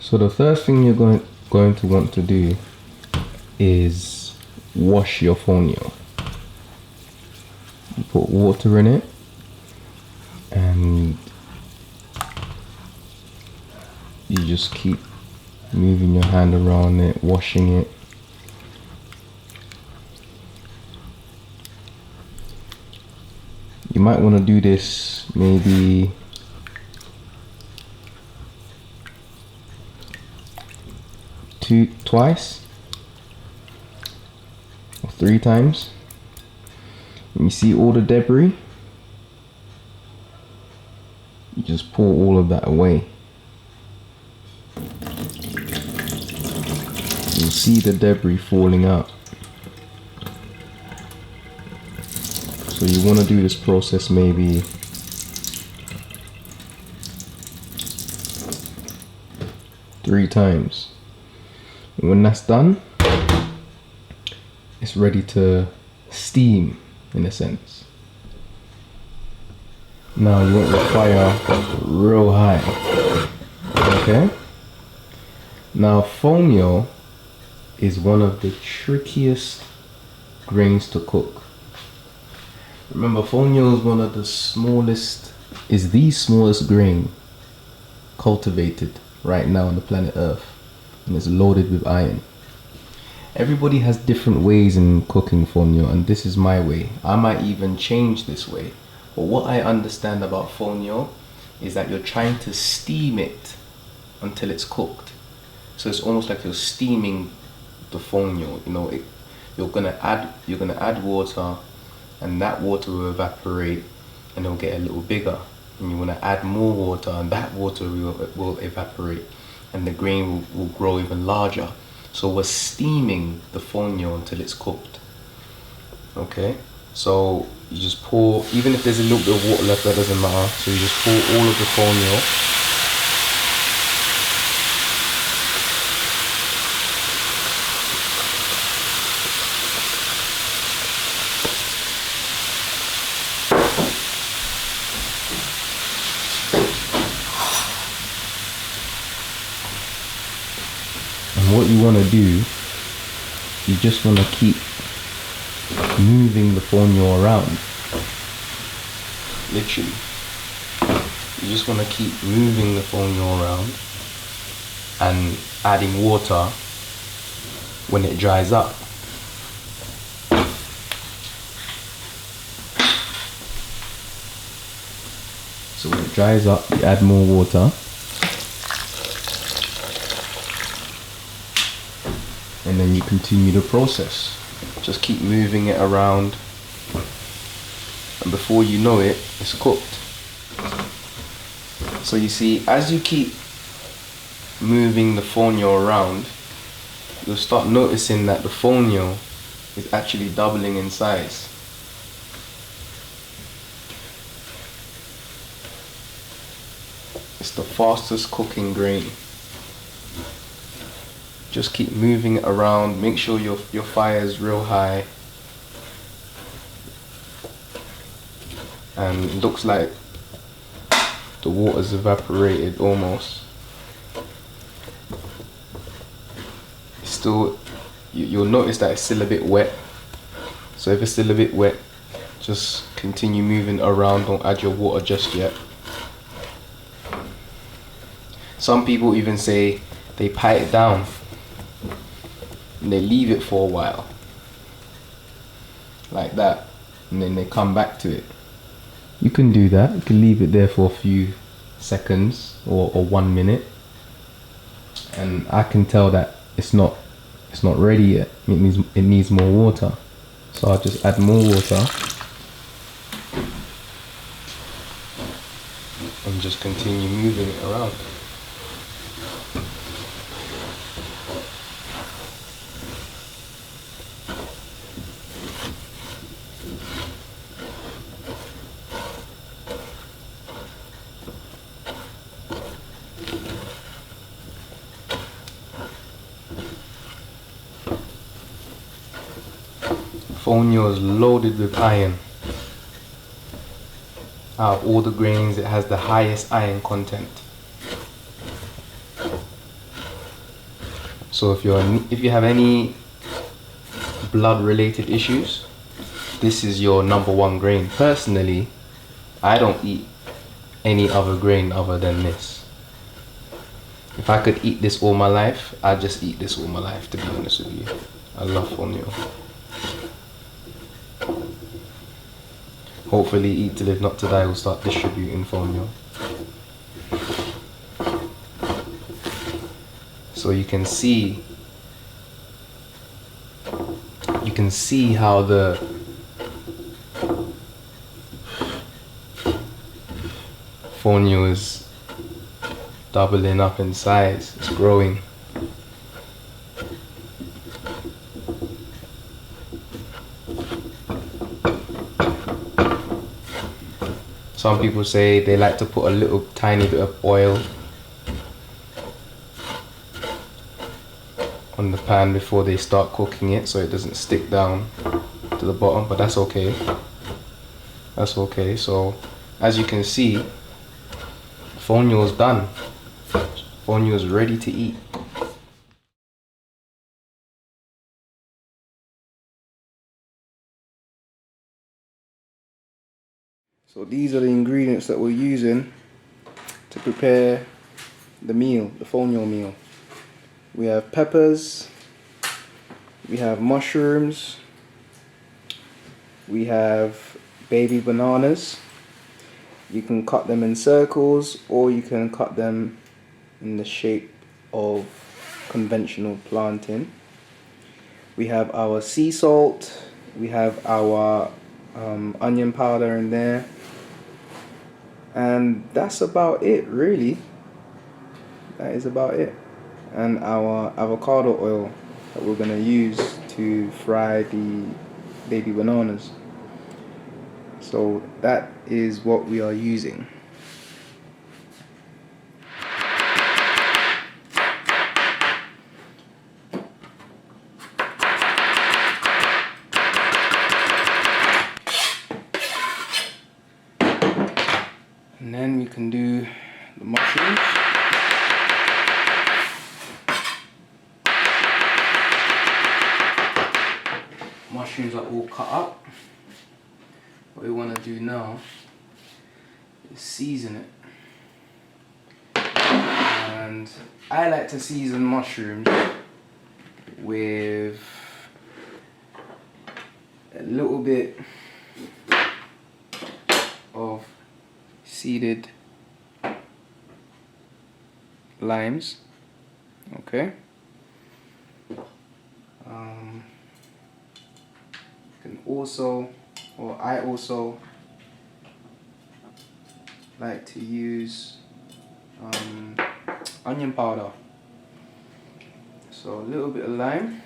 So the first thing you're going to want to do is wash your fonio. You put water in it and you just keep moving your hand around it, washing it. You might want to do this maybe twice or 3 times. And you see all the debris, you just pull all of that away. You'll see the debris falling out. So you want to do this process maybe 3 times. And when that's done, it's ready to steam in a sense. Now you want your fire real high. Okay? Now fonio is one of the trickiest grains to cook. Remember, fonio is one of the smallest, is the smallest grain cultivated right now on the planet Earth, and it's loaded with iron. Everybody has different ways in cooking fonio, and this is my way. I might even change this way, but what I understand about fonio is that you're trying to steam it until it's cooked. So it's almost like you're steaming the fonio. You know, you're gonna add water, and that water will evaporate and it'll get a little bigger. And you want to add more water, and that water will evaporate, and the grain will grow even larger. So we're steaming the fonio until it's cooked. Okay, so you just pour, even if there's a little bit of water left, that doesn't matter. So you just pour all of the fonio. What you want to do, you just want to keep moving the fonio around. Literally, you just want to keep moving the fonio around and adding water when it dries up. So when it dries up, you add more water. And then you continue the process. Just keep moving it around, and before you know it, it's cooked. So you see, as you keep moving the fonio around, you'll start noticing that the fonio is actually doubling in size. It's the fastest cooking grain. Just keep moving it around. Make sure your fire is real high. And it looks like the water's evaporated almost. It's still, you'll notice that it's still a bit wet. So if it's still a bit wet, just continue moving around. Don't add your water just yet. Some people even say they pipe it down and they leave it for a while, like that, and then they come back to it. You can do that. You can leave it there for a few seconds or 1 minute, and I can tell that it's not ready yet. It needs more water, so I'll just add more water and just continue moving it around. Fonio is loaded with iron. Out of all the grains, it has the highest iron content. So if you have any blood related issues, this is your #1 grain. Personally, I don't eat any other grain other than this. If I could eat this all my life, I'd just eat this all my life, to be honest with you. I love Fonio. Hopefully Eat to Live Not to Die will start distributing Fonio. So you can see how the Fonio is doubling up in size. It's growing. Some people say they like to put a little tiny bit of oil on the pan before they start cooking it so it doesn't stick down to the bottom, but that's okay. That's okay. So as you can see, Fonio is done. Fonio is ready to eat. So these are the ingredients that we're using to prepare the meal, the Fonio meal. We have peppers, we have mushrooms, we have baby bananas. You can cut them in circles or you can cut them in the shape of conventional plantain. We have our sea salt, we have our onion powder in there, and that's about it, really. That is about it. And our avocado oil that we're going to use to fry the baby bananas. So that is what we are using. And then we can do the mushrooms. Mushrooms are all cut up. What we want to do now is season it. And I like to season mushrooms with a little bit of seeded limes. Okay. Can also, or I also like to use onion powder. So a little bit of lime,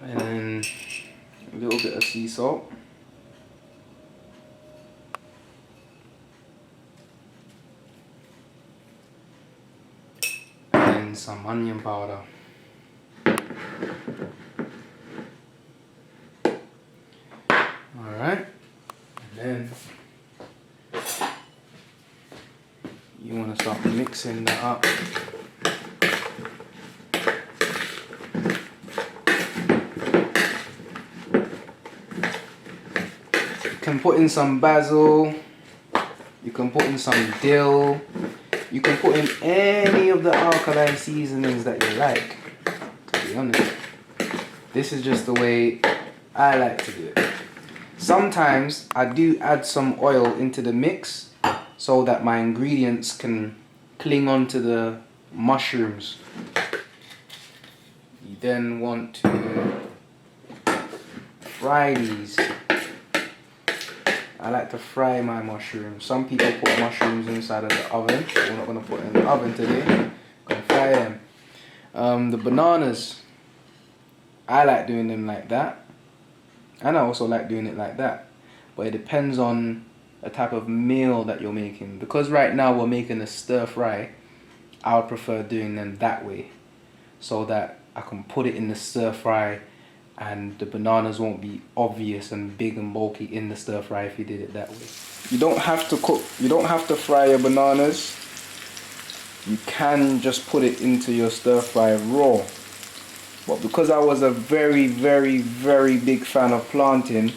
and then a little bit of sea salt. And some onion powder. Alright, and then you want to start mixing that up. You can put in some basil, you can put in some dill, you can put in any of the alkaline seasonings that you like, to be honest. This is just the way I like to do it. Sometimes I do add some oil into the mix so that my ingredients can cling onto the mushrooms. You then want to fry these. I like to fry my mushrooms. Some people put mushrooms inside of the oven. We're not going to put it in the oven today. I'm going to fry them. The bananas, I like doing them like that. And I also like doing it like that. But it depends on the type of meal that you're making. Because right now we're making a stir fry, I would prefer doing them that way. So that I can put it in the stir fry and the bananas won't be obvious and big and bulky in the stir fry if you did it that way. You don't have to cook, you don't have to fry your bananas you can just put it into your stir fry raw. But because I was a very, very, very big fan of planting,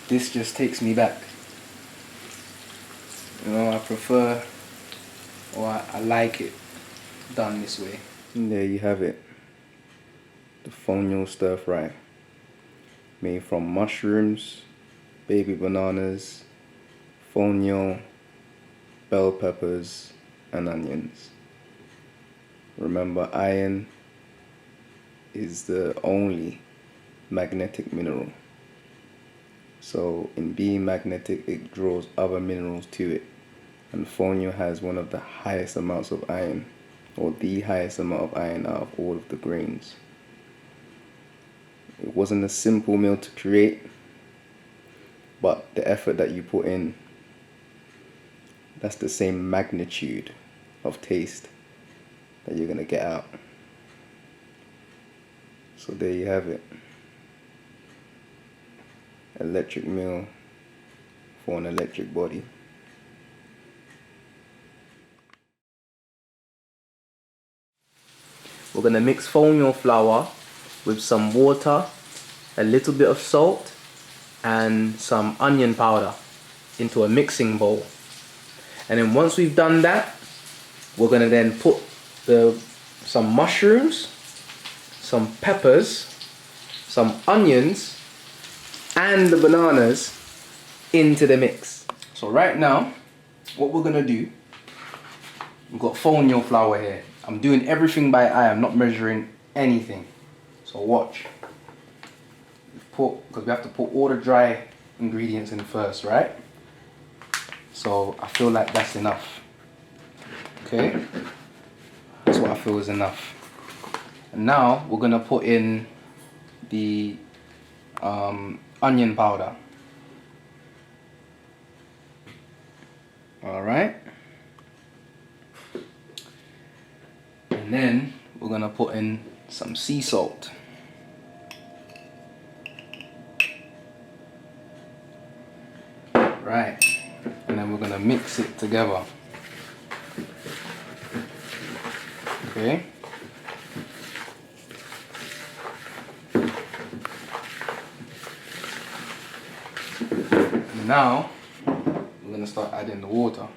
this just takes me back. You know, I prefer, or I like it done this way. And there you have it. The fonio stir fry. Made from mushrooms, baby bananas, fonio, bell peppers, and onions. Remember, iron is the only magnetic mineral. So in being magnetic, it draws other minerals to it. And fonio has one of the highest amounts of iron, or the highest amount of iron out of all of the grains. It wasn't a simple meal to create, but the effort that you put in, that's the same magnitude of taste that you're gonna get out. So there you have it. Electric meal for an electric body. We're gonna mix fonio flour with some water, a little bit of salt, and some onion powder into a mixing bowl. And then once we've done that, we're gonna then put some mushrooms, some peppers, some onions, and the bananas into the mix. So right now, what we're gonna do, we've got fonio flour here. I'm doing everything by eye, I'm not measuring anything. So watch. Because we have to put all the dry ingredients in first, right? So I feel like that's enough. Okay? That's what I feel is enough. And now we're gonna put in the onion powder. Alright? And then we're gonna put in some sea salt. Right, and then we're gonna mix it together. Okay. And now we're gonna start adding the water.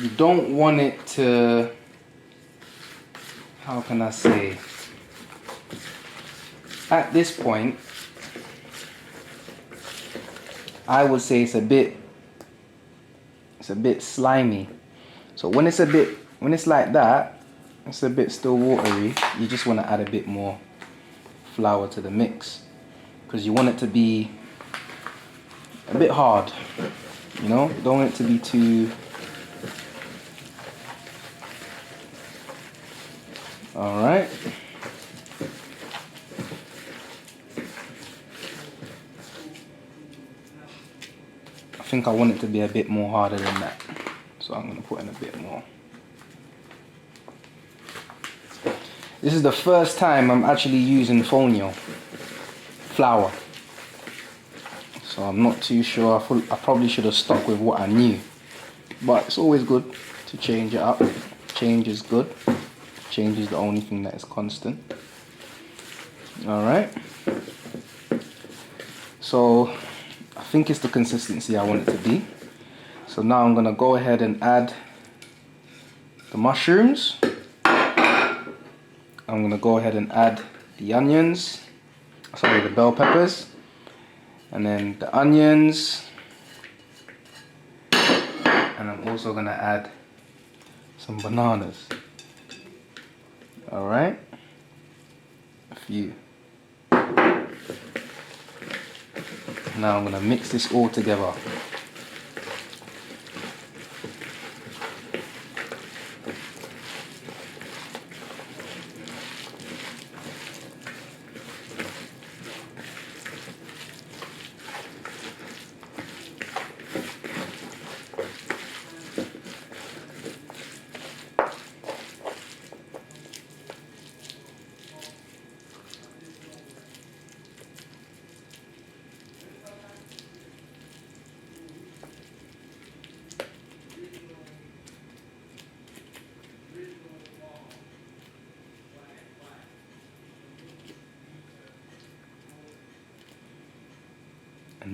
You don't want it to, how can I say, at this point, I would say it's a bit slimy. So when it's like that, it's a bit still watery, you just want to add a bit more flour to the mix, because you want it to be a bit hard, you know, you don't want it to be too. Alright. I think I want it to be a bit more harder than that. So I'm going to put in a bit more. This is the first time I'm actually using fonio flour. So I'm not too sure. I probably should have stuck with what I knew. But it's always good to change it up. Change is good. Change is the only thing that is constant. Alright. So I think it's the consistency I want it to be. So now I'm gonna go ahead and add the mushrooms. I'm gonna go ahead and add the onions. Sorry, the bell peppers. And then the onions. And I'm also gonna add some bananas. Alright, a few. Now I'm going to mix this all together.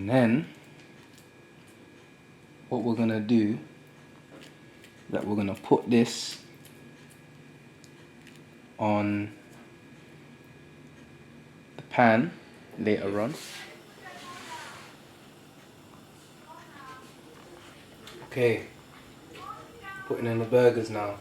And then what we're gonna do is that we're gonna put this on the pan later on. Okay, putting in the burgers now.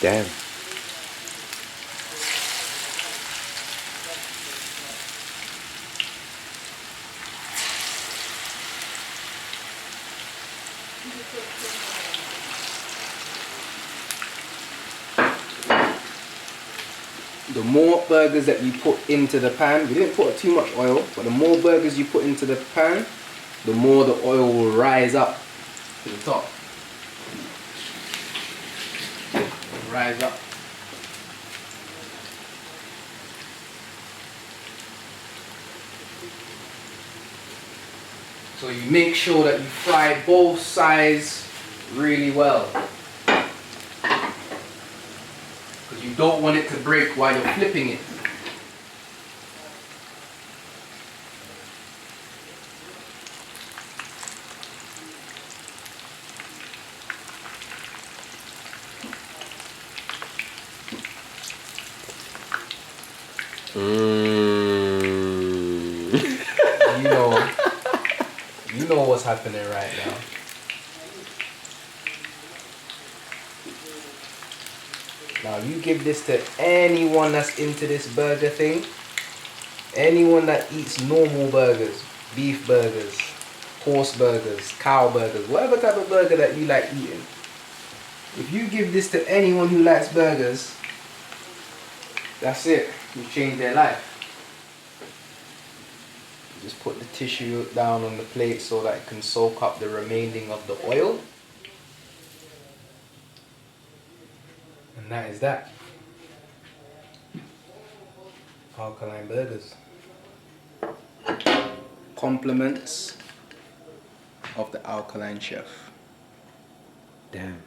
Damn. The more burgers that you put into the pan, we didn't put too much oil, but the more burgers you put into the pan, the more the oil will rise up to the top. Rise up. So you make sure that you fry both sides really well. Because you don't want it to break while you're flipping it. You know what's happening right now. Now you give this to anyone that's into this burger thing, anyone that eats normal burgers, beef burgers, horse burgers, cow burgers, whatever type of burger that you like eating. If you give this to anyone who likes burgers, that's it, you change their life. Just put the tissue down on the plate so that it can soak up the remaining of the oil. And that is that. Alkaline burgers. Compliments of the Alkaline chef. Damn.